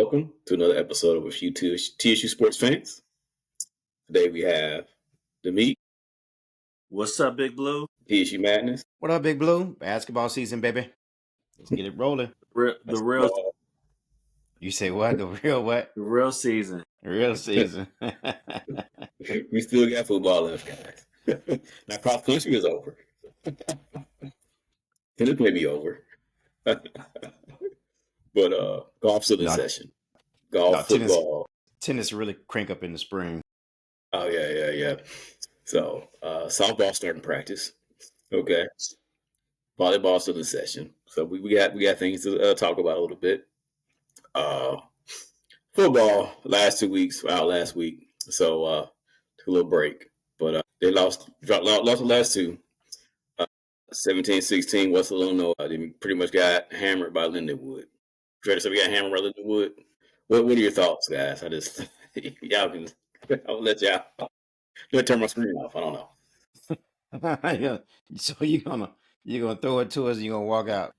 welcome to another episode of A Few TSU Sports Fans. Today we have the meet, What's up, Big Blue? TSU Madness, What up, Big Blue? Basketball season, baby. Let's get it rolling. The real You say what? The real what? the real season. Real season. we still got football left, guys. Now cross country is over. Tennis may be over. But golf's still in session. Golf, football. Tennis really crank up in the spring. Oh, yeah. So softball starting practice. Okay. Volleyball still in session. So we got things to talk about a little bit. Football last 2 weeks, out last week. So took a little break. But they lost the last two. 17-16, West Illinois. They pretty much got hammered by Lindenwood. Trader said we got hammered by Lindenwood. What are your thoughts, guys? I'll let y'all turn my screen off. I don't know. Yeah. So you're gonna throw it to us and you're gonna walk out.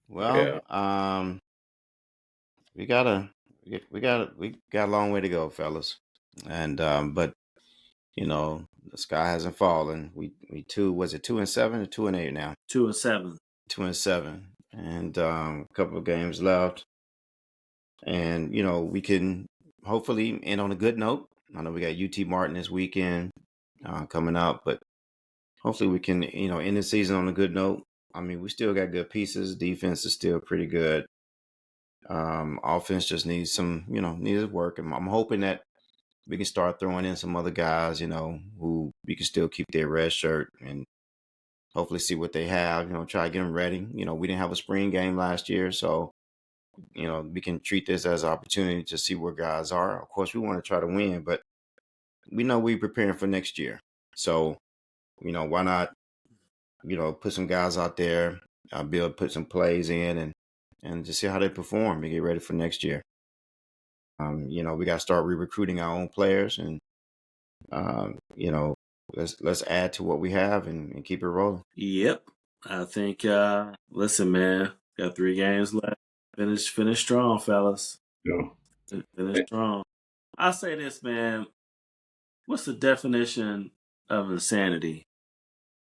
Well, we got a long way to go, fellas. And but the sky hasn't fallen. We 2-7 or 2-8 now? 2-7. 2-7. And a couple of games left. And we can hopefully end on a good note. I know we got UT Martin this weekend coming up, but hopefully we can end the season on a good note. I mean, we still got good pieces. Defense is still pretty good. Offense just needs some needs work. And I'm hoping that we can start throwing in some other guys, who we can still keep their red shirt and hopefully see what they have, try to get them ready. We didn't have a spring game last year, so, we can treat this as an opportunity to see where guys are. Of course, we want to try to win, but we know we're preparing for next year. So, why not, put some guys out there, be able to put some plays in and just see how they perform and get ready for next year. We got to start re-recruiting our own players and, let's add to what we have and keep it rolling. Yep. I think, listen, man, got 3 games left. Finish strong, fellas. Yeah. Finish strong. I'll say this, man. What's the definition of insanity?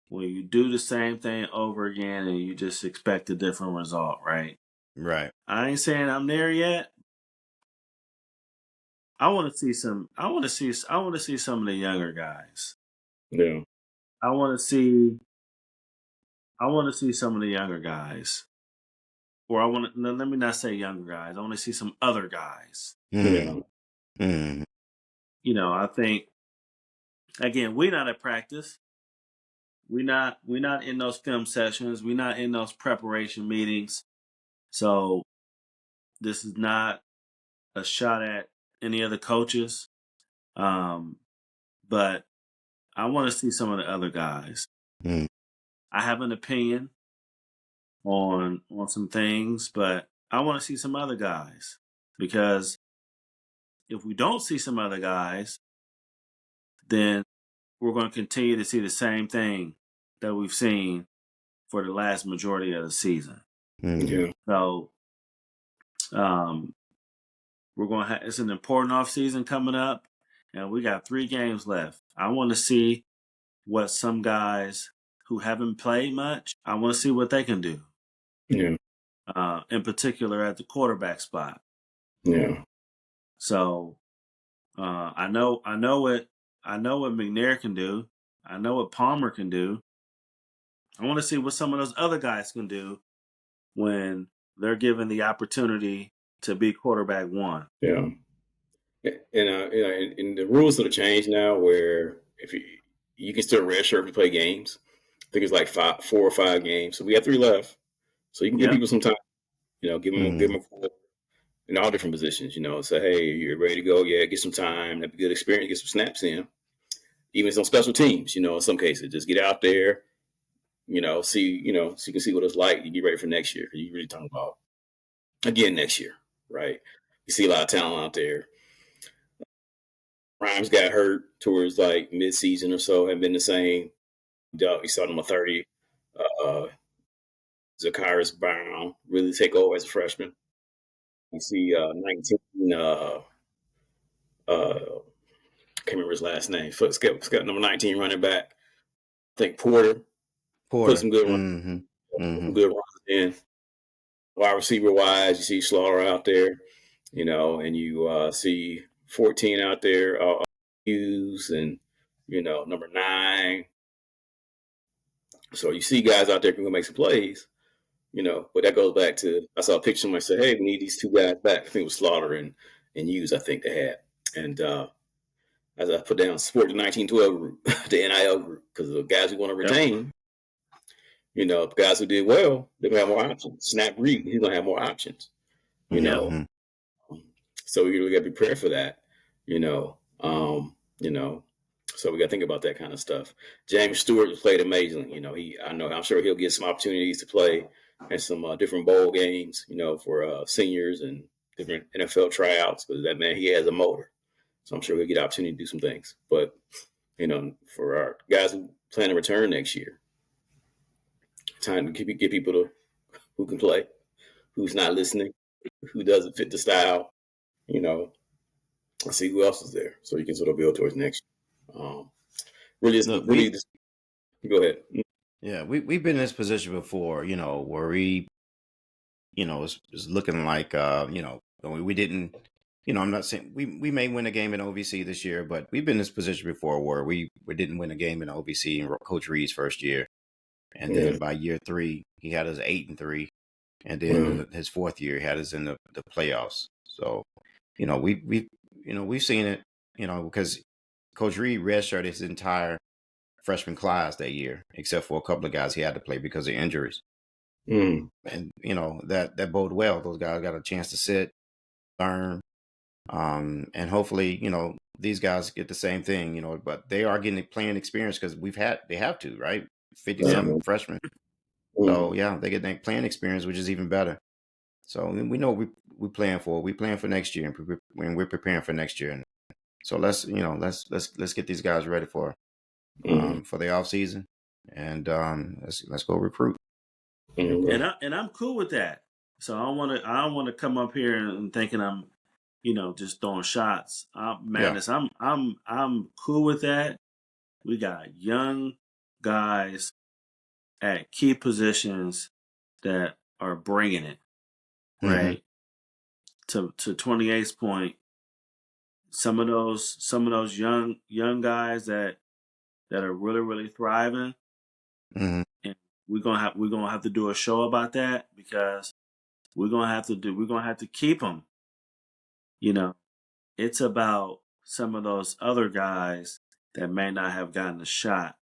When you do the same thing over again and you just expect a different result, right? Right. I ain't saying I'm there yet. I want to see some of the younger guys. Yeah. I want to see some of the younger guys. Or let me not say younger guys. I want to see some other guys. Yeah. I think, again, we're not at practice. We're not in those film sessions. We're not in those preparation meetings. So this is not a shot at any other coaches. But I want to see some of the other guys. I have an opinion on some things, but I want to see some other guys, because if we don't see some other guys, then we're going to continue to see the same thing that we've seen for the last majority of the season. Yeah. So we're going to it's an important off season coming up, and we got 3 games left. I want to see what some guys who haven't played much, I want to see what they can do. Yeah. In particular at the quarterback spot. Yeah. So I know what McNair can do. I know what Palmer can do. I want to see what some of those other guys can do when they're given the opportunity to be quarterback 1. Yeah. And the rules sort of changed now, where if you can still redshirt if you play games. I think it's like 4 or 5 games. So we have 3 left. So you can give people some time. Give them in all different positions. Say, hey, you're ready to go. Yeah, get some time. Have a good experience. Get some snaps in. Even some special teams. In some cases, just get out there. See. So you can see what it's like. You get ready for next year. You really talking about again next year, right? You see a lot of talent out there. Rhymes got hurt towards like mid-season or so. Haven't been the same. We saw him a 30. Zacharias Brown really take over as a freshman. You see 19, can't remember his last name. Got number 19 running back. I think Porter. Put some good runs. Good runs in. Wide receiver wise, you see Slaughter out there, and you see 14 out there, Hughes, and number 9. So you see guys out there who can make some plays, But that goes back to, I saw a picture and I said, hey, we need these 2 guys back. I think it was Slaughter and Hughes. I think they had, and as I put down, support the 1912 group, the NIL group, because the guys we want to retain. Guys who did well, they're going to have more options. Snap Reed, he's going to have more options, So we really got to be prepared for that, So we got to think about that kind of stuff. James Stewart has played amazingly. I'm sure he'll get some opportunities to play in some different bowl games, for seniors and different NFL tryouts, because that man, he has a motor. So I'm sure he'll get an opportunity to do some things. But, for our guys who plan to return next year, time to get people who can play, who's not listening, who doesn't fit the style, see who else is there, so you can sort of build towards next year. Go ahead. Yeah, we've been in this position before, where we, it's looking like, we didn't, I'm not saying we may win a game in OVC this year, but we've been in this position before where we didn't win a game in OVC in Coach Reed's first year. And then by year 3, he had us 8-3. And then his 4th year, he had us in the playoffs. So, we've seen it, because Coach Reed redshirted his entire freshman class that year, except for a couple of guys he had to play because of injuries. And, that bode well. Those guys got a chance to sit, learn, and hopefully, these guys get the same thing, but they are getting playing experience because they have to, right? 50-something freshmen. So yeah, they get that playing experience, which is even better. So we know what we're playing for. We're playing for next year, and we're preparing for next year. And so let's get these guys ready for the off season, and let's go recruit. And I'm cool with that. So I don't want to come up here and thinking I'm, just throwing shots. Madness. Yeah. I'm cool with that. We got young guys at key positions that are bringing it, right? To 28's point, some of those young guys that are really, really thriving, and we're gonna have to do a show about that, because we're gonna have to keep them. It's about some of those other guys that may not have gotten a shot.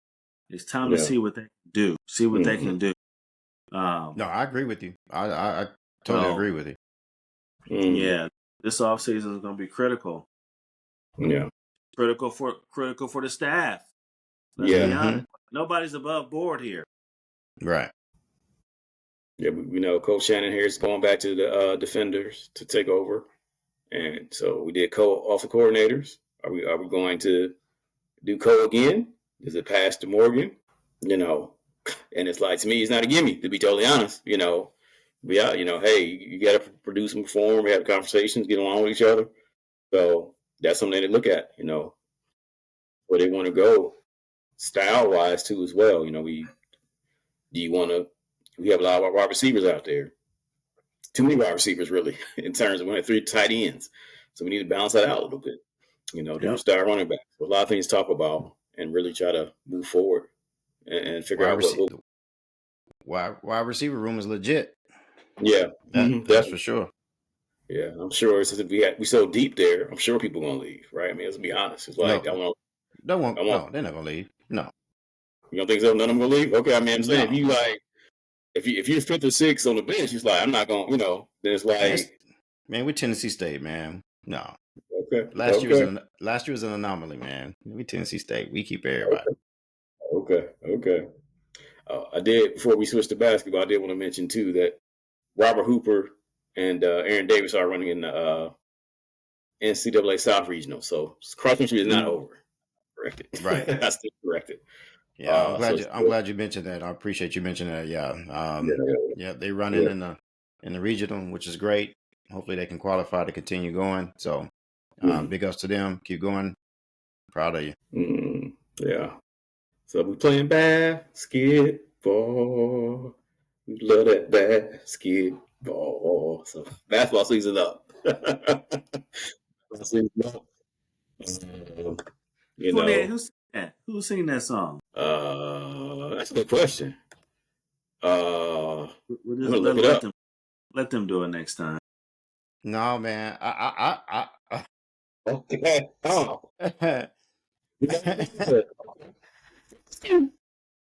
It's time to see what they can do. See what they can do. No, I agree with you. I totally agree with you. Yeah, this offseason is going to be critical. Yeah, critical for the staff. Let's be honest. Nobody's above board here. Right. Yeah, we know Coach Shannon here is going back to the defenders to take over, and so we did offensive coordinators. Are we going to do co again? Does it pass to Morgan? And it's like, to me, it's not a gimme, to be totally honest. Hey, you got to produce and perform. We have conversations, get along with each other. So that's something to look at, where they want to go style wise too as well. We have a lot of wide receivers out there. Too many wide receivers, really, in terms of we have 3 tight ends. So we need to balance that out a little bit. Different style running back. So a lot of things to talk about and really try to move forward and figure out wide receiver room is legit. Yeah, that's for sure. Yeah, I'm sure since we so deep there, I'm sure people are gonna leave, right? I mean, let's be honest. It's like no, they're not gonna leave. No, you don't think so? None of them gonna leave? Okay, I mean, I'm saying if you're 5th or 6th on the bench, it's like I'm not gonna, then it's like, man, we're Tennessee State, man. No, okay. Last year was an anomaly, man. We Tennessee State. We keep everybody. Okay. I did, before we switched to basketball, I did want to mention too that Robert Hooper and Aaron Davis are running in the NCAA South Regional. So cross country is not over. Corrected. Right. I still corrected. Yeah, I'm So glad you mentioned that. I appreciate you mentioning that. Yeah. yeah, Yeah, they running in the regional, which is great. Hopefully they can qualify to continue going. So big ups to them. Keep going. Proud of you. yeah. So we playing basketball. We love that basketball. So basketball season up. Season up. You 28. know, Who's sing that? Who's singing that song? that's a good question. I'm We'll gonna just look it up. let them do it next time. No, man. Okay. Oh.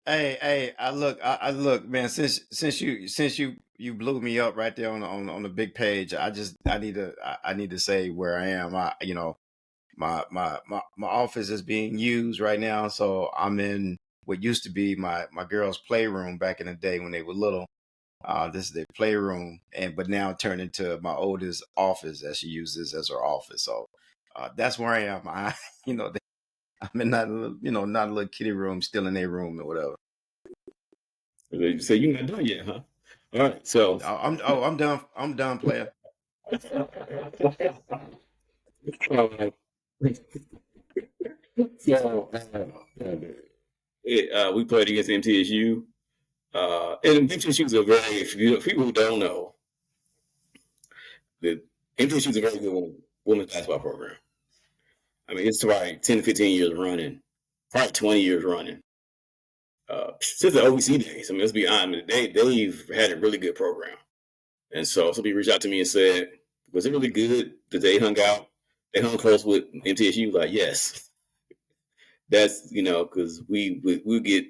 Hey, I look, man. Since you blew me up right there on the big page, I need to say where I am. My office is being used right now, so I'm in what used to be my girls' playroom back in the day when they were little. This is their playroom, but now turned into my oldest office that she uses as her office. So that's where I am. I'm in that little, not a little kitty room, still in their room or whatever. So you're not done yet, huh? All right. So I'm done. I'm done, player. uh, so we played against MTSU. And MTSU is a very, if people who don't know, the MTSU is a very good women's basketball program. I mean, it's probably 10 to 15 years running, probably 20 years running. Since the OVC days, I mean, let's be honest, they've had a really good program. And so somebody reached out to me and said, was it really good that they hung out? They hung close with MTSU? Like, yes. That's, because we get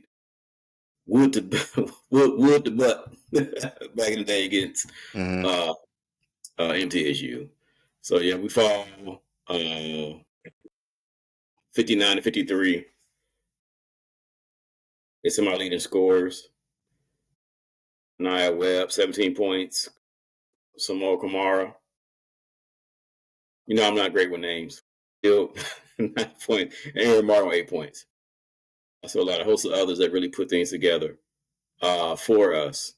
wood to wood to butt back in the day against Mm-hmm. uh, MTSU. So yeah, we fall 59 to 53. It's in my leading scores. Nia Webb, 17 points. Samoa Kamara. I'm not great with names. Still 9 points. Aaron Martin, 8 points. So a host of others that really put things together for us.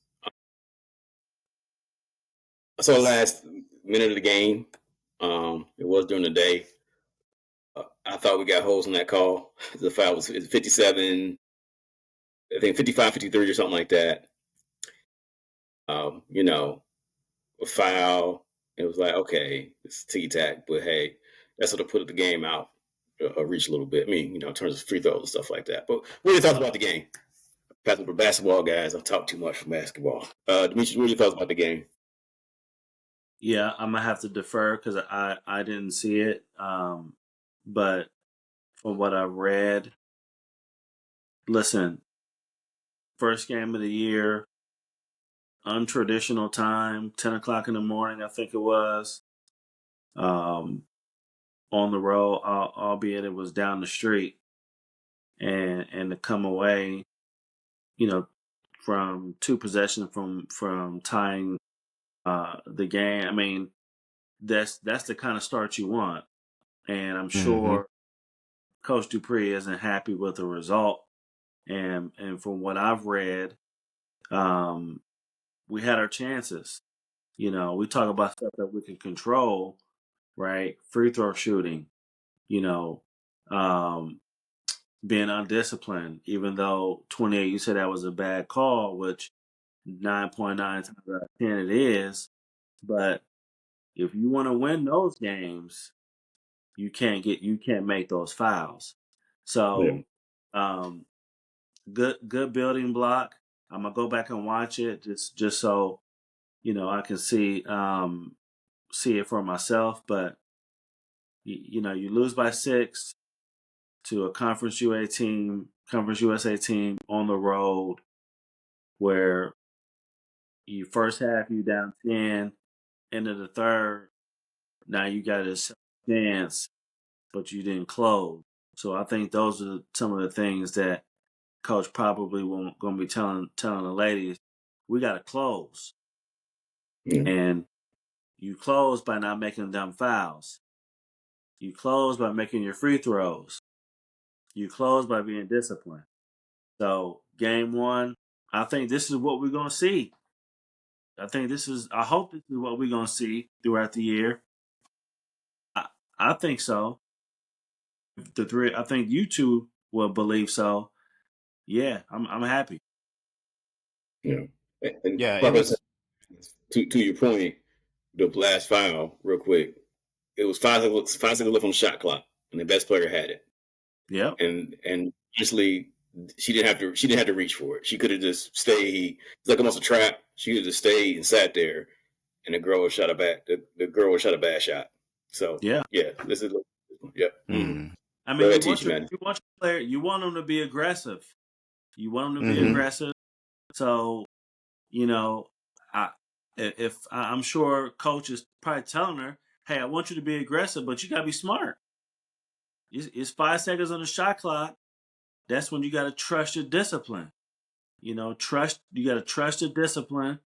I saw the last minute of the game. It was during the day. I thought we got holes in that call. The foul was 57, I think 55, 53 or something like that. A foul. It was like, okay, it's ticky-tack, but hey, that sort of put the game out, reach a little bit. I mean, in terms of free throws and stuff like that. But what are your thoughts about the game? For basketball guys, I've talked too much for basketball. Demetrius, what are your thoughts about the game? Yeah, I'm gonna have to defer because I didn't see it. But from what I've read, listen, first game of the year, untraditional time, 10 o'clock in the morning, I think it was. On the road, albeit it was down the street, and to come away, from two possessions from tying the game. I mean, that's the kind of start you want, and I'm Mm-hmm. sure Coach Dupree isn't happy with the result. And from what I've read, we had our chances. We talk about stuff that we can control, right? Free throw shooting, you know, um, being undisciplined, even though 28, you said that was a bad call, which 9.9 times out of 10 it is. But if you want to win those games, you can't make those fouls. Yeah. So, um, good building block. I'm gonna go back and watch it just so I can see it for myself. But you lose by 6 to a Conference USA team on the road, where you first half you down 10, end of the third, now you got a chance, but you didn't close. So I think those are some of the things that coach probably going to be telling the ladies, we got to close, Yeah. and you close by not making dumb fouls. You close by making your free throws. You close by being disciplined. So game one, I think this is what we're gonna see. I hope this is what we're gonna see throughout the year. I think so. I think you two will believe so. Yeah, I'm happy. Yeah. And Yeah, it Papa, was. to your point, the last foul, real quick, it was 5 seconds left on the shot clock, and the best player had it. Yep. And honestly, she didn't have to reach for it. She could have just stayed. It's like almost a trap. She could have just stayed and sat there, and the girl shot a bad. The girl shot a bad shot. So yeah, this is yeah. Mm-hmm. I mean, Go ahead, you want man. your player, you want them to be aggressive. You want them to be Mm-hmm. aggressive. So, I'm sure coach is probably telling her, "Hey, I want you to be aggressive, but you got to be smart. It's 5 seconds on the shot clock. That's when you got to trust your discipline. You got to trust your discipline.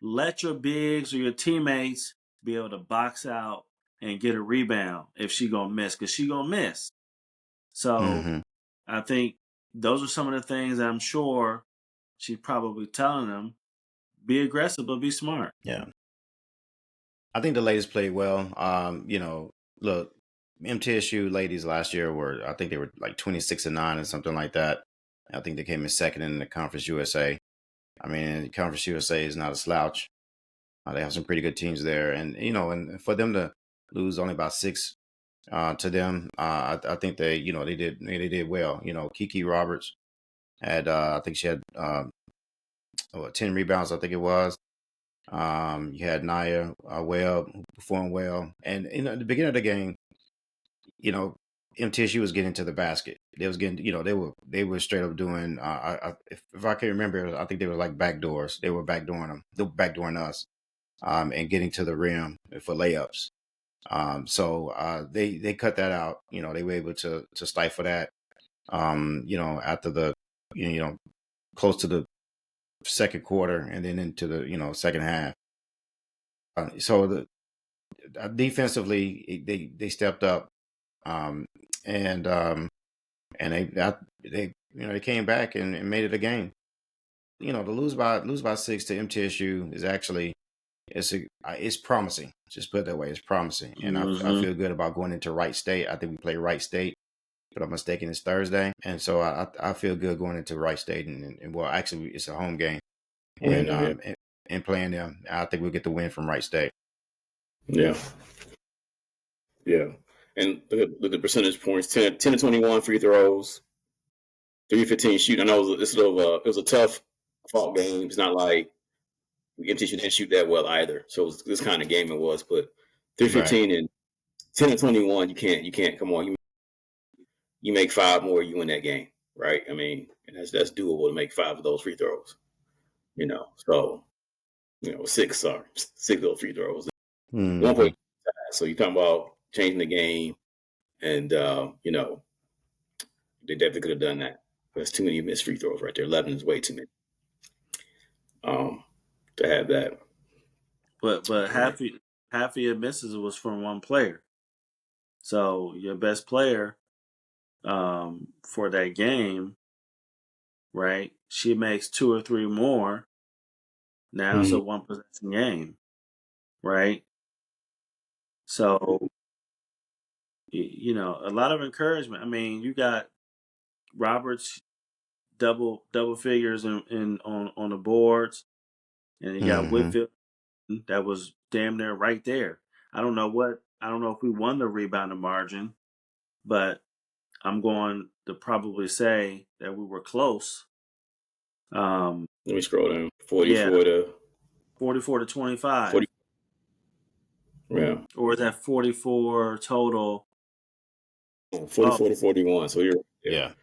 Let your bigs or your teammates be able to box out and get a rebound if she gonna miss, because she gonna miss. So Mm-hmm. I think those are some of the things I'm sure she's probably telling them. Be aggressive, but be smart. Yeah. I think the ladies played well. Look, MTSU ladies last year I think they were like 26-9 or something like that. I think they came in second in the Conference USA. I mean, Conference USA is not a slouch. They have some pretty good teams there, and for them to lose only about 6 to them, I think they did well. Kiki Roberts had I think she had 10 rebounds, I think it was. You had Naya Webb, who performed well, and at the beginning of the game, MTSU was getting to the basket. They was getting, they were straight up doing. If I can remember, I think they were like backdoors. They were backdooring them. They were backdooring us, and getting to the rim for layups. So they cut that out. They were able to stifle that. After the close to the second quarter and then into the second half. So defensively they stepped up, and they came back and made it a game. To lose by 6 to MTSU is actually it's promising. Just put it that way, it's promising, and I feel good about going into Wright State. I think we play Wright State, but I'm mistaken, it's Thursday, and so I feel good going into Wright State, and well, actually it's a home game, and playing them. I think we'll get the win from Wright State. Yeah. And look at the percentage points: 10 to 21 free throws, 3-15 shooting. I know it was a tough fought game. It's not like MTSU didn't shoot that well either. So it was this kind of game it was. But 3-15 and 10 to 21, you can't come on. You make 5 more, you win that game, right? I mean, and that's doable to make 5 of those free throws. So 6 of those free throws. 1 point. So you're talking about changing the game, and they definitely could have done that. There's too many missed free throws right there. 11 is way too many. To have that. But half of your misses was from one player. So your best player for that game, right? She makes 2 or 3 more. Now it's a 1 possession game, right? So a lot of encouragement. I mean, you got Roberts double figures on the boards, and you got Whitfield that was damn near right there. I don't know if we won the rebounding margin, but I'm going to probably say that we were close. Let me scroll down. 44 to 25. 40, yeah. Or is that 44 total? 44 to 41. So you're Yeah.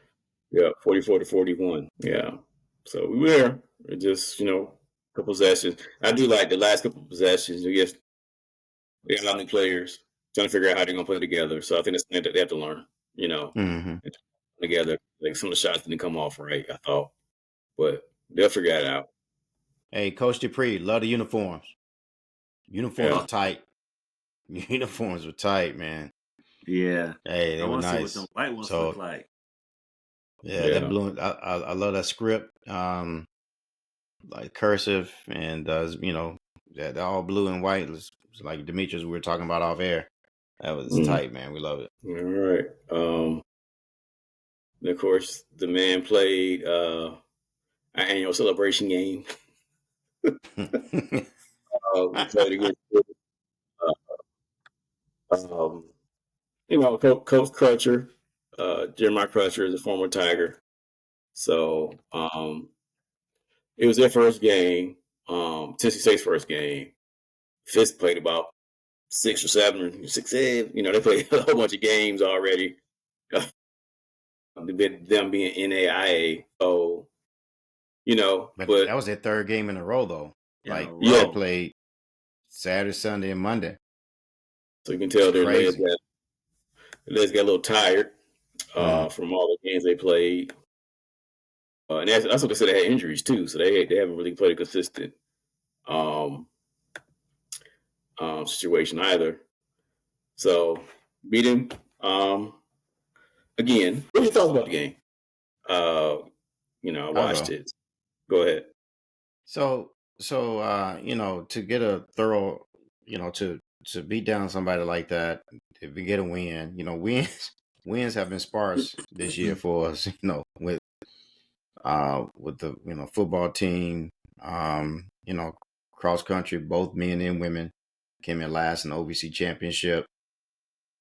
44 to 41. Yeah. So we were there. It just couple possessions. I do like the last couple possessions. We have a lot of new players trying to figure out how they're gonna play together. So I think that's something that they have to learn. Together. Like some of the shots didn't come off right, I thought, but they'll figure that out. Hey, Coach Dupree, love the uniforms. Uniforms are tight. Uniforms were tight, man. Yeah. Hey, they were nice. See what the white ones look like. Yeah, that blue. I love that script. Like cursive and that all blue and white. It's like Demetrius we were talking about off air. That was tight, man. We love it. All right. And of course, the man played our annual celebration game. We played against, Coach Crutcher. Jeremiah Crutcher is a former Tiger. So it was their first game, Tennessee State's first game. Fisk played about 6 or 7 or 6. They played a whole bunch of games already. Them being NAIA, so but that was their third game in a row, though. Yeah, they played Saturday, Sunday, and Monday. So you can tell their legs got a little tired from all the games they played. And that's what they said, they had injuries too, so they haven't really played a consistent situation either. So beat him again. What are your thoughts about the game? I watched it. Go ahead. So to get a thorough, to beat down somebody like that, if we get a win, wins have been sparse this year for us, with the football team, cross country, both men and women came in last in the OVC championship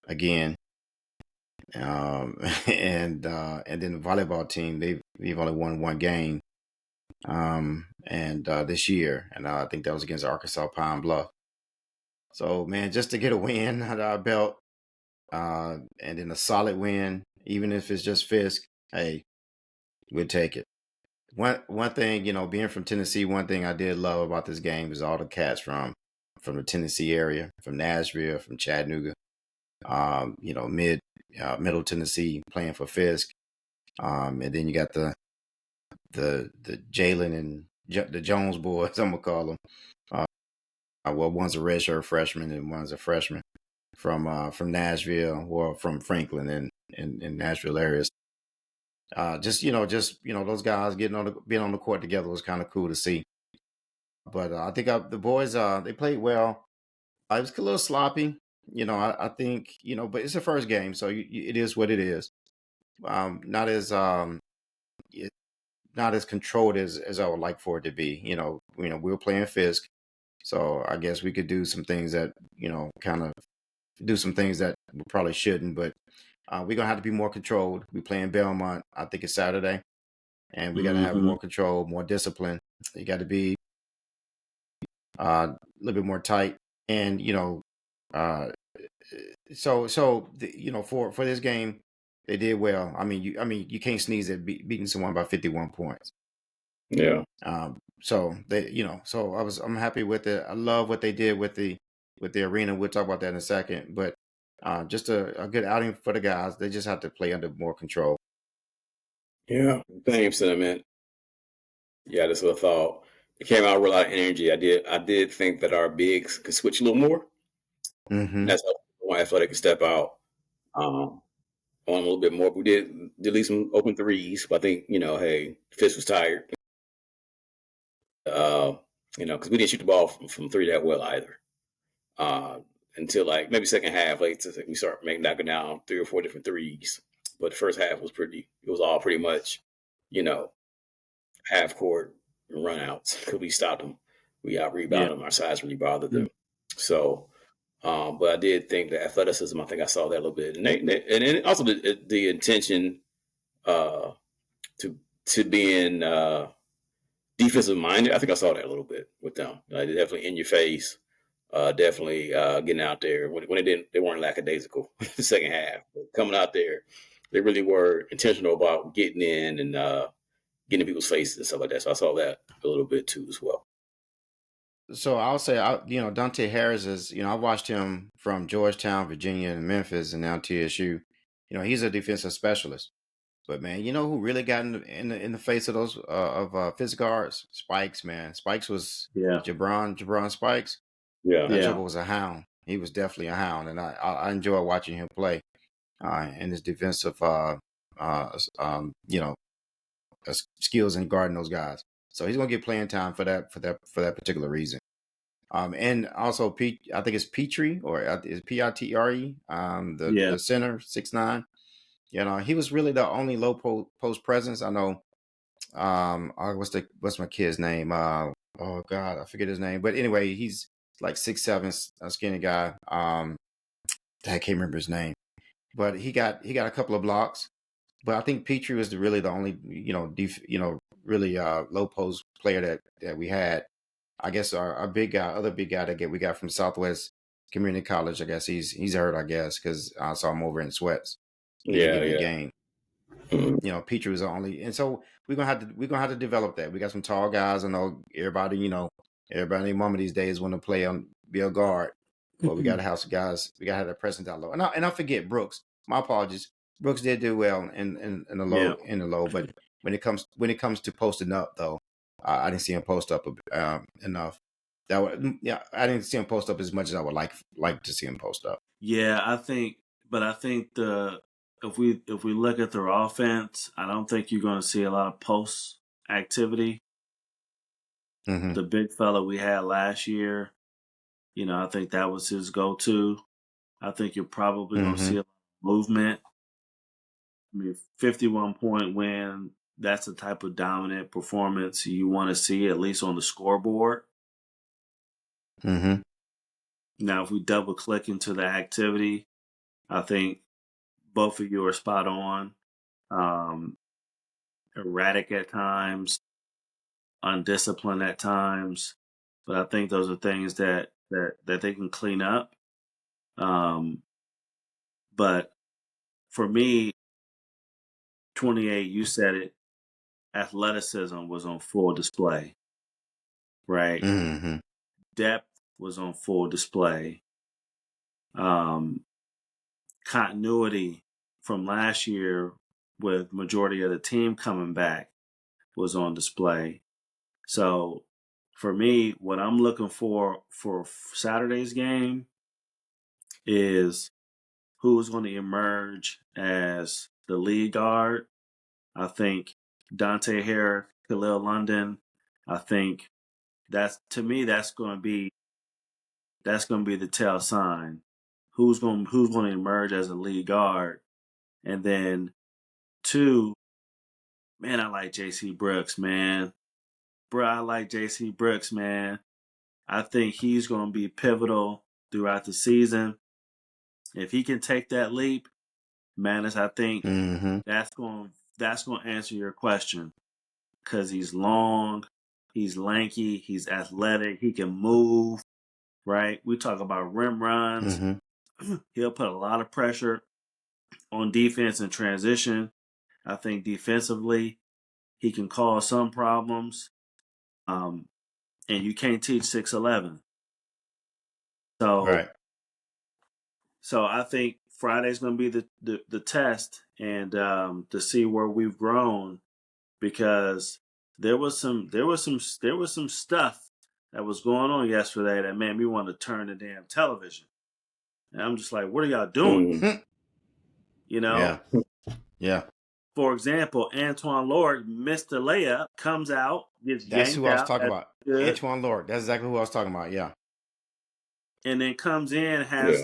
again. And then the volleyball team, we've only won one game this year, and I think that was against Arkansas Pine Bluff. So man, just to get a win under our belt, and then a solid win, even if it's just Fisk, hey, we'll take it. One thing, being from Tennessee, one thing I did love about this game is all the cats from the Tennessee area, from Nashville, from Chattanooga, middle Tennessee playing for Fisk. And then you got the Jalen and the Jones boys, I'm gonna call them. One's a redshirt freshman and one's a freshman from Nashville or from Franklin and in Nashville areas. Those guys being on the court together was kind of cool to see. But I think the boys they played well. It was a little sloppy, I think, but it's the first game, so it is what it is. Not as controlled as I would like for it to be. We were playing Fisk, so I guess we could do some things that kind of do some things that we probably shouldn't. But we're gonna have to be more controlled. We playing Belmont, I think it's Saturday, and we got to have more control, more discipline. You got to be a little bit more tight, and for this game, they did well. I mean, you can't sneeze at beating someone by 51 points. Yeah. So I'm happy with it. I love what they did with the arena. We'll talk about that in a second. But just a good outing for the guys. They just have to play under more control. Yeah, same sentiment. Yeah, that's what I thought. It came out with a lot of energy. I did think that our bigs could switch a little more. Mm-hmm. That's why I thought they could step out on a little bit more. We did leave some open threes, but I think hey, Fisk was tired. Because we didn't shoot the ball from three that well either. Until like maybe second half, we start knocking down 3 or 4 different threes. But the first half was it was all pretty much, half court runouts. Because we stopped them. We out-rebounded them. Our size really bothered them. So, but I did think the athleticism, I think I saw that a little bit. And also the intention to being defensive minded. I think I saw that a little bit with them. Definitely in your face. Definitely getting out there when they weren't lackadaisical the second half. But coming out there, they really were intentional about getting in and getting in people's faces and stuff like that. So I saw that a little bit too as well. So I'll say, Dante Harris is, I watched him from Georgetown, Virginia, and Memphis, and now TSU. He's a defensive specialist. But man, who really got in the face of those Fisk guards? Spikes, man. Spikes was Jabron Spikes. Yeah, that Joker was a hound. He was definitely a hound, and I enjoy watching him play. And his defensive skills in guarding those guys. So he's going to get playing time for that particular reason. And also I think it's Petrie, or is Pitre, the center, 6'9". He was really the only low post presence. I know. What's my kid's name? Oh God, I forget his name. But anyway, he's like 6'7", a skinny guy. I can't remember his name, but he got a couple of blocks. But I think Petrie was really the only really low post player that we had. I guess our other big guy that we got from Southwest Community College. I guess he's hurt. I guess because I saw him over in Sweats. He didn't get in the game. Mm-hmm. Petrie was the only, and so we're gonna have to develop that. We got some tall guys. I know everybody and mama these days want to be a guard. But we got to have some guys. We got to have that presence down low. And I forget Brooks. My apologies. Brooks did do well in the low, but when it comes to posting up though, I didn't see him post up enough. I didn't see him post up as much as I would like to see him post up. Yeah, I think if we look at their offense, I don't think you're going to see a lot of post activity. Mm-hmm. The big fella we had last year, I think that was his go-to. I think you're probably going to see a lot of movement. 51-point win, that's the type of dominant performance you want to see, at least on the scoreboard. Mm-hmm. Now, if we double-click into the activity, I think both of you are spot on. Erratic at times, undisciplined at times, but I think those are things that they can clean up. But for me, 28, you said it, athleticism was on full display, right? Mm-hmm. Depth was on full display. Continuity from last year with majority of the team coming back was on display. So for me, what I'm looking for Saturday's game is who's going to emerge as the lead guard. I think Dante Harris, Khalil London. I think that's going to be the tell sign. Who's going to emerge as a lead guard, and then 2. Man, I like J.C. Brooks, man. Bro, I like J.C. Brooks, man. I think he's going to be pivotal throughout the season. If he can take that leap, Manus, I think that's going to answer your question, because he's long, he's lanky, he's athletic, he can move, right? We talk about rim runs. Mm-hmm. He'll put a lot of pressure on defense in transition. I think defensively, he can cause some problems. And you can't teach 6'11". So, right. So I think Friday's going to be the test, and to see where we've grown, because there was some stuff that was going on yesterday that made me want to turn the damn television. And I'm just like, what are y'all doing? Yeah. For example, Antoine Lord missed the layup, comes out, gets yanked out. That's who I was talking about. Good. Antoine Lord. That's exactly who I was talking about. Yeah. And then comes in, has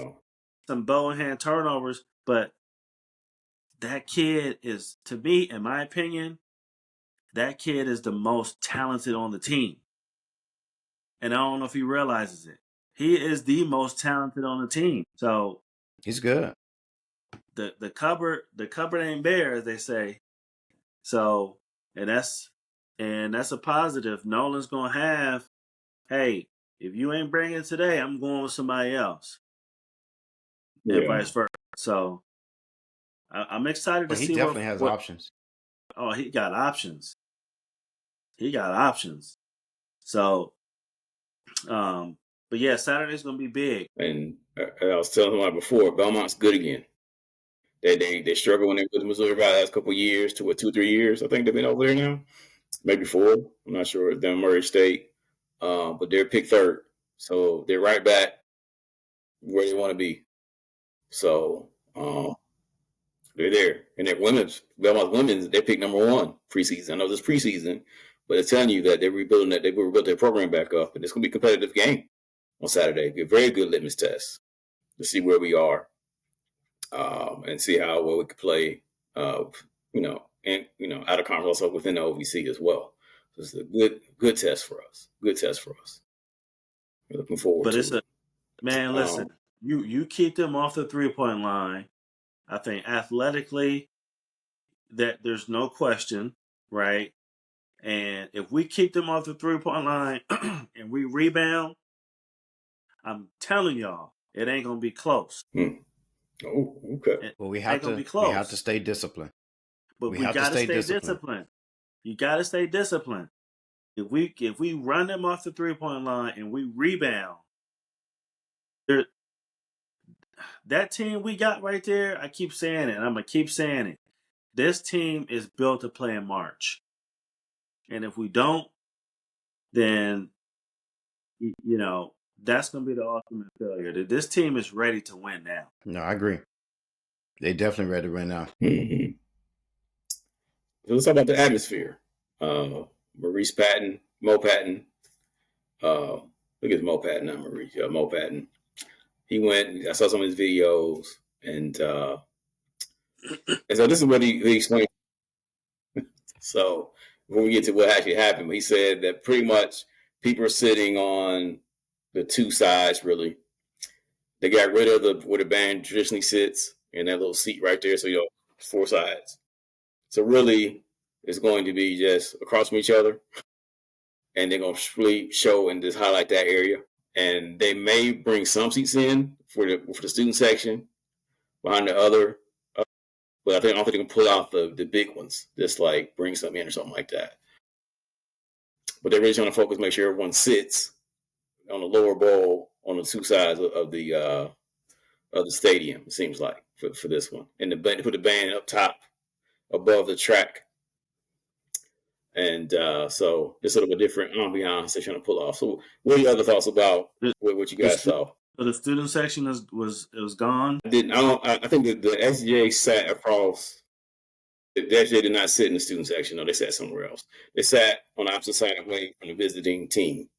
some bow and hand turnovers, but that kid is, to me, in my opinion, that kid is the most talented on the team. And I don't know if he realizes it. He is the most talented on the team. So he's good. The cupboard ain't bare, as they say. So, and that's a positive. Nolan's gonna have, hey, if you ain't bringing it today, I'm going with somebody else, and vice versa. So I'm excited to see. He definitely has options. Oh, he got options. So, but yeah, Saturday's gonna be big. And I was telling him before, Belmont's good again. They struggled when they were with Missouri the last couple of years, 2 or 3 years. I think they've been over there now, maybe 4. I'm not sure. Then Murray State, but they're picked 3rd, so they're right back where they want to be. So They're there. And their Belmont women's, they picked number 1 preseason. I know this preseason, but it's telling you that they're rebuilding that. They rebuilt their program back up, and it's going to be a competitive game on Saturday. A very good litmus test to see where we are, and see how well we could play, out of conference, also within the OVC as well. So it's a good test for us. Good test for us. We're looking forward to it. Man, listen, you keep them off the 3-point line. I think athletically, that there's no question, right? And if we keep them off the 3-point line and we rebound, I'm telling y'all, it ain't gonna be close. Oh, okay. Well, we have to stay disciplined. But we gotta stay disciplined. You gotta stay disciplined. If we run them off the 3-point line and we rebound, that team we got right there, I keep saying it, and I'm gonna keep saying it. This team is built to play in March. And if we don't, then that's going to be the ultimate failure. This team is ready to win now. No, I agree. They definitely ready to win now. Mm-hmm. So let's talk about the atmosphere. Maurice Patton, Mo Patton. Look at Mo Patton, not Maurice. Mo Patton. He went. I saw some of his videos, and so this is what he explained. So before we get to what actually happened, he said that pretty much people are sitting on the 2 sides. Really, they got rid of where the band traditionally sits in that little seat right there. So 4 sides. So really, it's going to be just across from each other, and they're going to really show and just highlight that area. And they may bring some seats in for the student section behind the other. But I don't think they can pull out the big ones, just like bring something in or something like that. But they're really trying to focus, make sure everyone sits on the lower bowl on the 2 sides of the stadium. It seems like for this one, and they put the band up top above the track, and so it's sort of a different ambiance they're trying to pull off. So, what are your other thoughts about what you guys saw? So the student section was gone. I think that the SJ sat across. The SJ did not sit in the student section. No, they sat somewhere else. They sat on the opposite side away from the visiting team.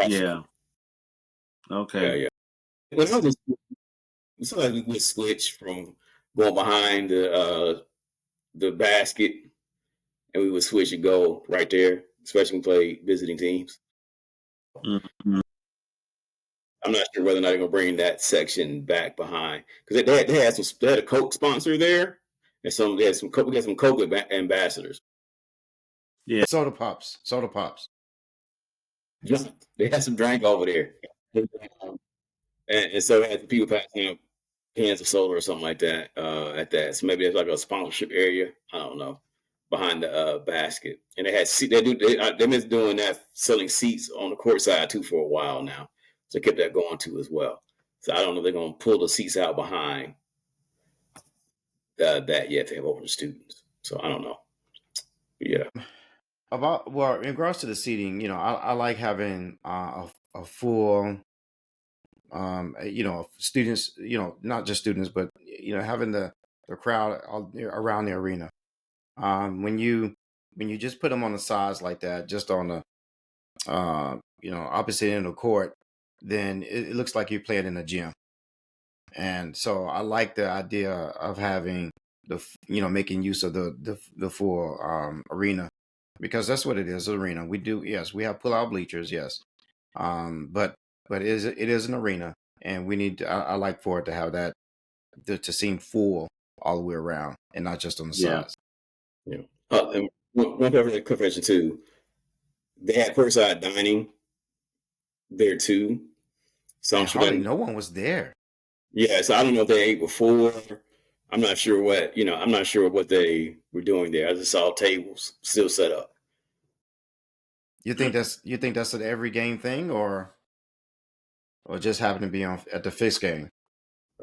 Yeah. Okay. Yeah. When I was, it's like we would switch from going behind the basket, and we would switch and go right there, especially when we play visiting teams. Mm-hmm. I'm not sure whether or not they're gonna bring that section back behind, because they had a Coke sponsor there, and we had some Coke ambassadors. Yeah, soda pops. They had some drink over there, and so they had the people passing cans of soda or something like that at that. So maybe it's like a sponsorship area. I don't know, behind the basket, and they had they've been doing that, selling seats on the court side too for a while now. So they kept that going too as well. So I don't know if they're going to pull the seats out behind that yet to have over the students. So I don't know. But yeah. In regards to the seating, I like having a full, students, not just students, but having the crowd around the arena. When you just put them on the sides like that, just on the opposite end of the court, then it looks like you're playing in a gym. And so I like the idea of having making use of the full arena, because that's what it is, an arena. We have pull-out bleachers, yes, but it is an arena, and we need I like for it to have that to seem full all the way around and not just on the sides. Yeah. And one confession too, they had curbside dining there too. So hardly no one was there. Yeah, so I don't know if they ate before. I'm not sure what they were doing there. I just saw tables still set up. You think that's an every game thing, or just happened to be at the Fisk game?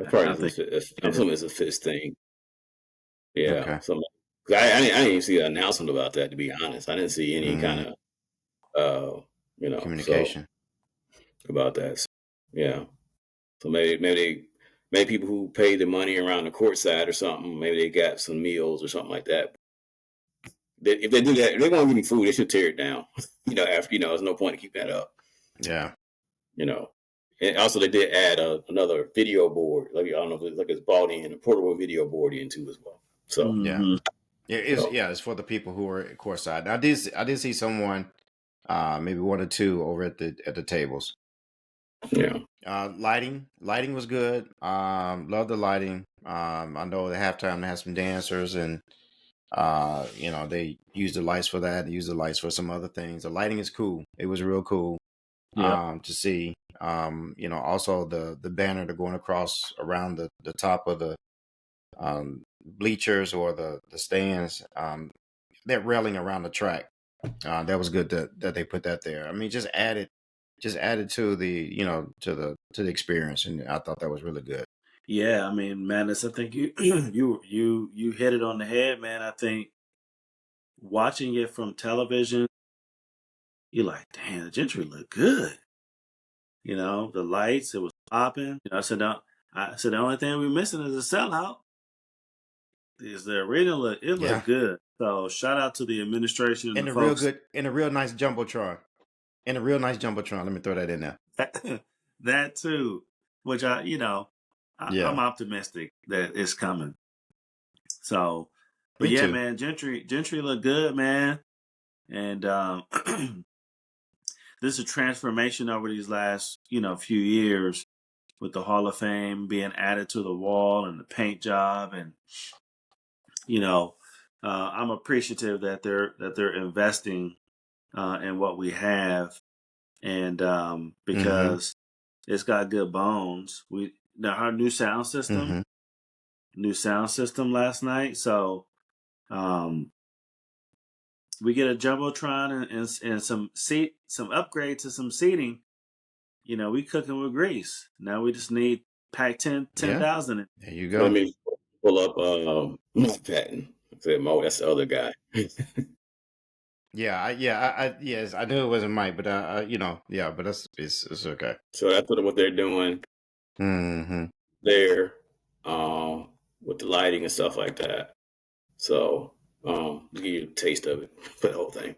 Probably it's a Fisk thing. Yeah. Okay. I didn't even see an announcement about that, to be honest. I didn't see any kind of communication about that. So, yeah. So maybe maybe people who pay the money around the court side or something, maybe they got some meals or something like that. If they do that, if they want to give me food, they should tear it down. After there's no point in keeping that up. Yeah. And also they did add another video board. Like I don't know if it's like it's bought in a portable video board in too as well. So it's for the people who are courtside. I did see someone, maybe one or two over at the tables. Yeah. Lighting was good. Love the lighting. I know the halftime they had some dancers and they used the lights for that. They used the lights for some other things. The lighting is cool. It was real cool. To see. Also the banner they're going across around the top of the bleachers or the stands. That railing around the track. That was good that they put that there. I mean, just added to the to the experience, and I thought that was really good. Yeah, I mean, Madness, I think you you hit it on the head, man. I think watching it from television, you're like, damn, the Gentry look good. The lights, it was popping. I said the only thing we're missing is a sellout. Is the arena looked good. So shout out to the administration and the folks. In a real nice jumbotron. Let me throw that in there. That too, which I'm optimistic that it's coming. So, but yeah, man, Gentry look good, man, and this is a transformation over these last few years with the Hall of Fame being added to the wall and the paint job, and I'm appreciative that they're investing in what we have, and because it's got good bones. Our new sound system last night, so we get a jumbotron and some upgrades to some seating. We cooking with grease. Now we just need pack 10,000. There you go. Let me pull up Mike Patton. I said Mo, that's the other guy. Yes, I knew it wasn't Mike, but but it's okay. So that's what they're doing there, with the lighting and stuff like that. So, to give you a taste of it for the whole thing.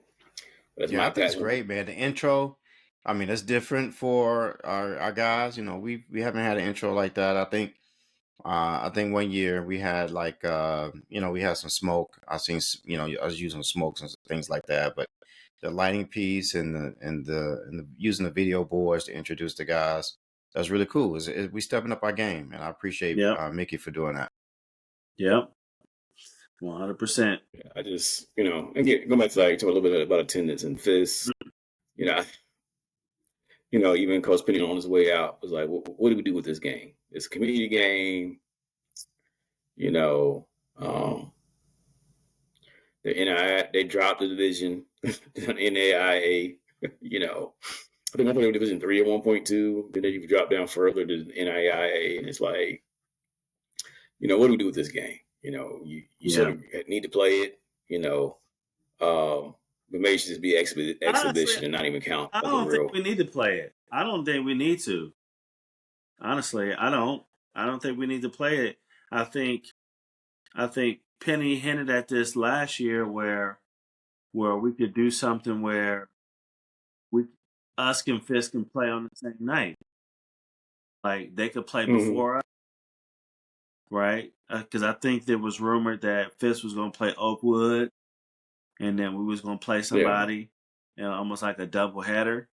I think it's great, man. The intro, I mean, it's different for our guys. We haven't had an intro like that. I think 1 year we had we had some smoke. I was using smokes and things like that, but the lighting piece and the using the video boards to introduce the guys, that's really cool. We stepping up our game, and I appreciate Mickey for doing that. Yep. 100%. I just, again, go back to talk a little bit about attendance and FIS. Even Coach Penny on his way out was like, what do we do with this game? It's a community game. The NAIA, they dropped the division. NAIA, I think they were Division 3 at 1.2. Then they dropped down further to NAIA, and it's like, what do we do with this game? You sort of need to play it. But maybe it should just be exhibition. Honestly, and not even count. I don't think we need to play it. I don't think we need to. Honestly, I don't think we need to play it. I think Penny hinted at this last year where we could do something where us and FIS can play on the same night. Like they could play before us, right? Because I think there was rumored that FIS was going to play Oakwood, and then we was going to play somebody, almost like a double header,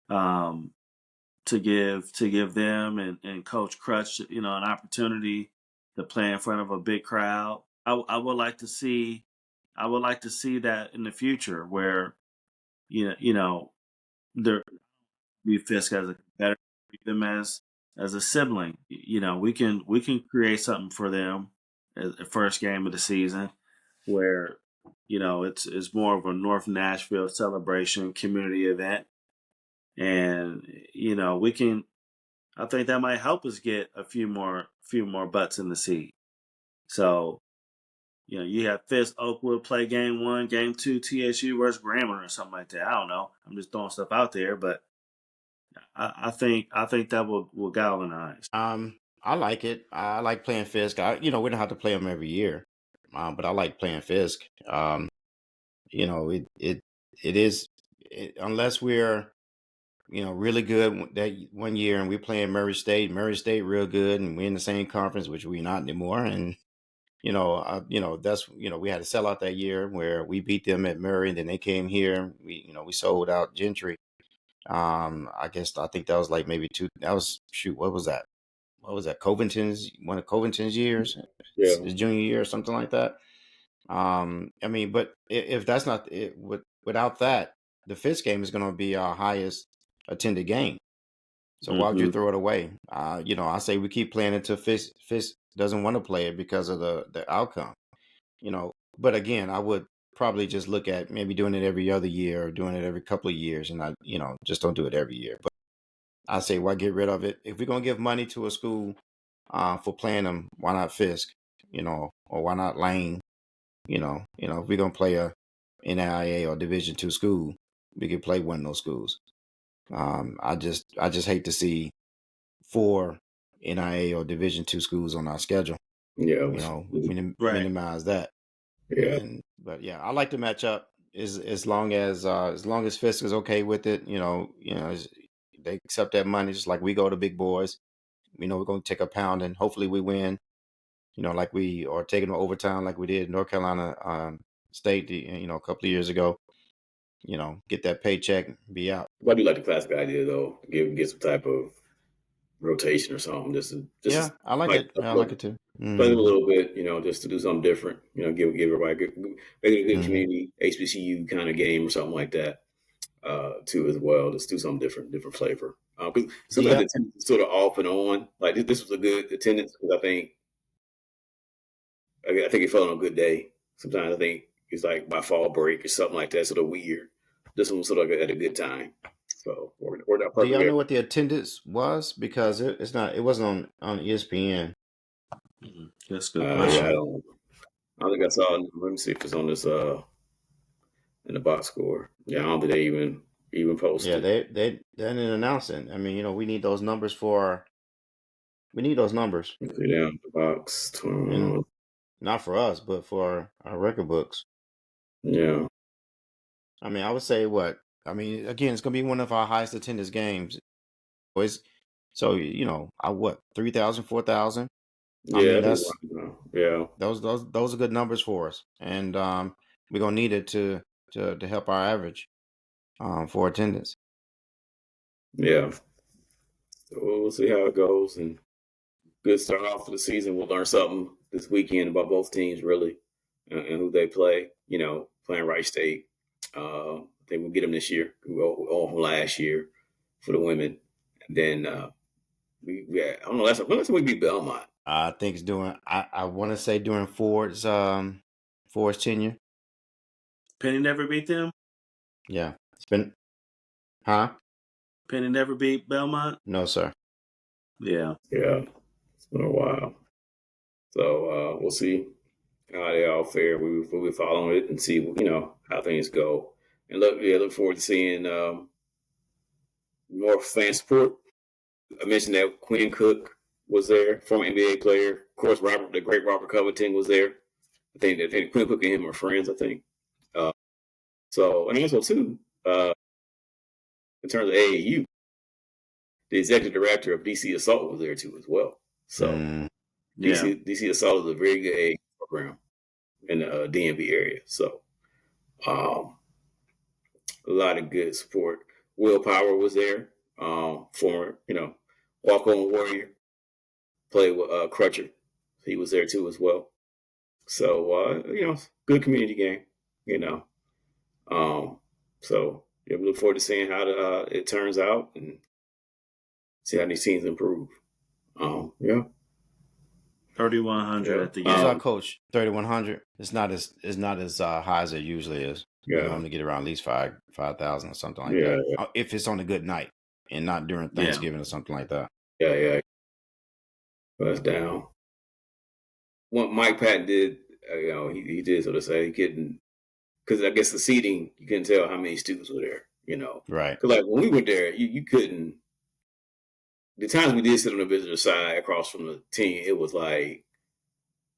to give them and Coach Crutch, an opportunity to play in front of a big crowd. I would like to see that in the future where, there be FIS as a competitor, them as a sibling. We can create something for them as the first game of the season where, it's more of a North Nashville celebration community event. And, I think that might help us get a few more butts in the seat. So, you have FIS Oakwood play game 1, game 2, TSU versus Grambling or something like that. I don't know. I'm just throwing stuff out there, but I think that will galvanize. I like it. I like playing Fisk. We don't have to play them every year, but I like playing Fisk. It is unless we're really good that one year and we're playing Murray State. Murray State real good, and we're in the same conference, which we're not anymore. And that's we had a sellout that year where we beat them at Murray, and then they came here. We sold out Gentry. I think that was like maybe two. That was What was that? What was that? One of Covington's years, Yeah. his junior year or something like that. But if that's not it, without that, the Fisk game is going to be our highest attended game. So why would you throw it away? I say we keep playing until Fisk doesn't want to play it because of the outcome. But again, I would probably just look at maybe doing it every other year or doing it every couple of years, and just don't do it every year. But I say why get rid of it? If we're gonna give money to a school for playing them, why not Fisk? Or why not Lane? If we're gonna play a NAIA or Division II school, we could play one of those schools. I just hate to see 4 NIA or Division II schools on our schedule. Yeah. Minimize that. Yeah. But yeah, I like to match up as long as Fisk is okay with it. They accept that money just like we go to big boys. We're going to take a pound and hopefully we win. Like we are taking overtime like we did North Carolina State. A couple of years ago. Get that paycheck, be out. But I do like the classic idea though. Get some type of rotation or something. I like it. I like it too. Play them a little bit, just to do something different. Give everybody make it a good community HBCU kind of game or something like that too as well. Just do something different flavor. Because sometimes the attendance is sort of off and on. Like this was a good attendance because I think it fell on a good day. Sometimes I think it's like by fall break or something like that, sort of weird. This one was sort of at a good time. So worked out perfect. Do y'all know what the attendance was? Because it wasn't on ESPN. That's good question. I don't think I saw it. Let me see if it's on this in the box score. Yeah, I don't think they even posted. Yeah, they didn't announce it. We need those numbers we need those numbers. Okay, down the box. And not for us, but for our record books. Yeah. I would say again, it's gonna be one of our highest attendance games. So 3,000, 4,000. Yeah, that's yeah. Those are good numbers for us, and we're gonna need it to help our average for attendance. Yeah. So we'll see how it goes, and good start off for the season. We'll learn something this weekend about both teams, really, and who they play. Playing Wright State. I think we'll get them this year. We'll from last year for the women, and then I don't know. Last we beat Belmont. I think it's doing. I want to say during Ford's tenure. Penny never beat them. Yeah, it's been. Huh? Penny never beat Belmont. No, sir. Yeah. It's been a while. So we'll see how they all fare. We'll be following it and see how things go. And look forward to seeing more fan support. I mentioned that Quinn Cook was there, former NBA player. Of course, the great Robert Covington was there. I think Quinn Cook and him are friends. I think. And also too, in terms of AAU, the executive director of DC Assault was there too as well. So DC Assault is a very good AAU program in the DMV area. So a lot of good support. Will Power was there, former walk-on warrior, played with Crutcher. He was there too as well. So good community game. So we look forward to seeing how it turns out and see how these teams improve. 3,100 at the game. Who's our coach? 3,100. It's not as high as it usually is. Yeah. You normally get around at least 5,000 or something like that. Yeah. If it's on a good night and not during Thanksgiving or something like that. Yeah. That's down. What Mike Patton did, he did sort of say he couldn't, because I guess the seating, you couldn't tell how many students were there. Right. Because like when we were there, you couldn't. the times we did sit on the visitor side across from the team, it was like,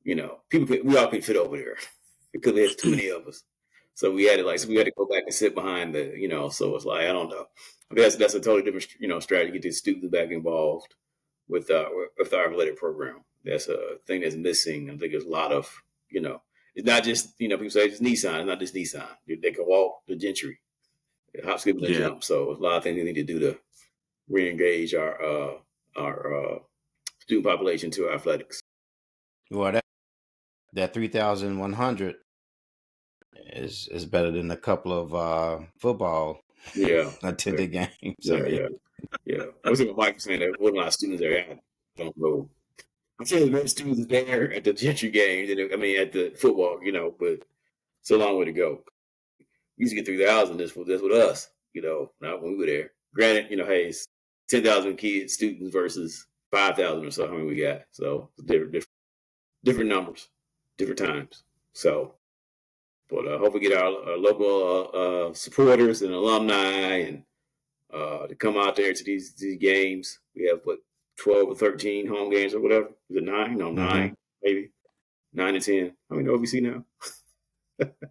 we all couldn't fit over there because there's too many of us. So we had to go back and sit behind so it's like, I don't know. That's a totally different, strategy to get the students back involved with our athletic program. That's a thing that's missing. I think there's a lot of, it's not just, people say it's Nissan. It's not just Nissan. They can walk the gentry, hop, skip, and jump. So there's a lot of things they need to do to re-engage our student population to our athletics. Well, that 3,100 is better than a couple of football attended games. Yeah. I was thinking Mike was saying that one of our students there, I don't know. I'm sure there's many students there at the gentry games, at the football, but it's a long way to go. We used to get 3,000 this with us, not when we were there. Granted, hey, it's 10,000 kids, students versus 5,000 or so, how many we got. So different numbers, different times. So, but hopefully get our local supporters and alumni and to come out there to these games. We have 12 or 13 home games or whatever. Is it 9? No, 9 maybe 9 to 10. How many OVC now?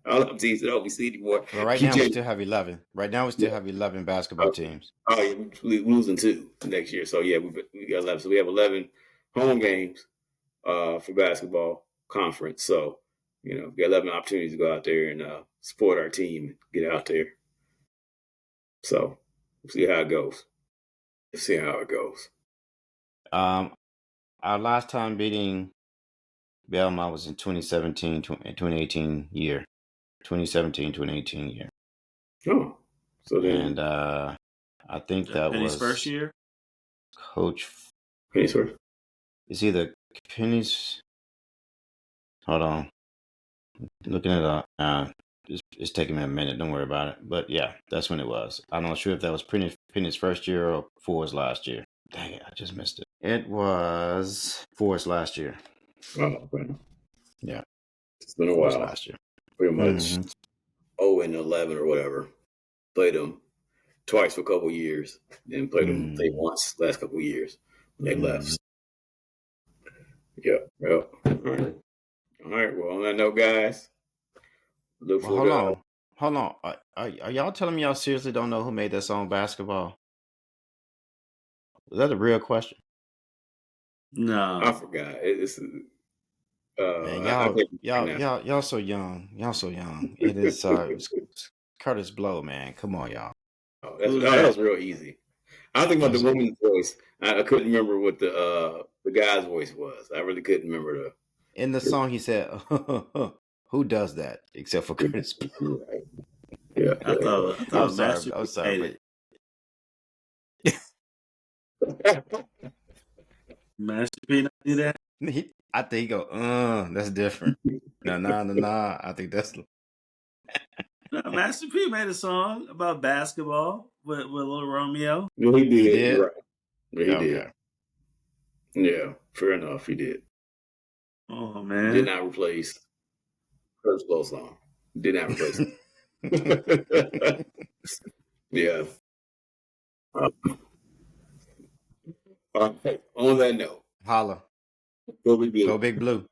All I'm teams at OVC anymore. Well, right now we still have 11. Right now we still have 11 basketball teams. Oh yeah, we're losing 2 next year. So yeah, we got 11. So we have 11 home games for basketball conference. So we got 11 opportunities to go out there and support our team and get out there. So we'll see how it goes. Our last time beating Belmont was in 2018 year. 2018 year. Oh, so then. And I think that Penny's was first year. Coach Penny's first. It's either Penny's. Hold on, looking it up. It's taking me a minute. Don't worry about it. But yeah, that's when it was. I'm not sure if that was Penny's first year or Ford's last year. Dang it, I just missed it. It was Ford's last year. Oh, okay. Yeah. It's been a while. Last year. Pretty much 0-11 or whatever. Played them twice for a couple of years. Then played them once last couple of years. They left. Yeah. Well, all right. Well, on that note, guys. Hold on. Are y'all telling me y'all seriously don't know who made that song Basketball? Is that a real question? No, I forgot. It's man, y'all so young. Y'all so young. It is it's Curtis Blow, man. Come on, y'all. Oh, that was real easy. I think about the woman's voice. I couldn't remember what the guy's voice was. I really couldn't remember In the song, he said, "Who does that except for Curtis Blow?" Right. Yeah. I thought I'm sorry. Master P not do that. I think he go, that's different. No. I think that's. No, Master P made a song about basketball with Little Romeo. No, he did. He did? Right. Yeah, he did. Yeah, fair enough. He did. Oh man, did not replace Curtis Blow song. Did not replace it. Yeah. On that note, Holla. Go Big Blue. Go Big Blue.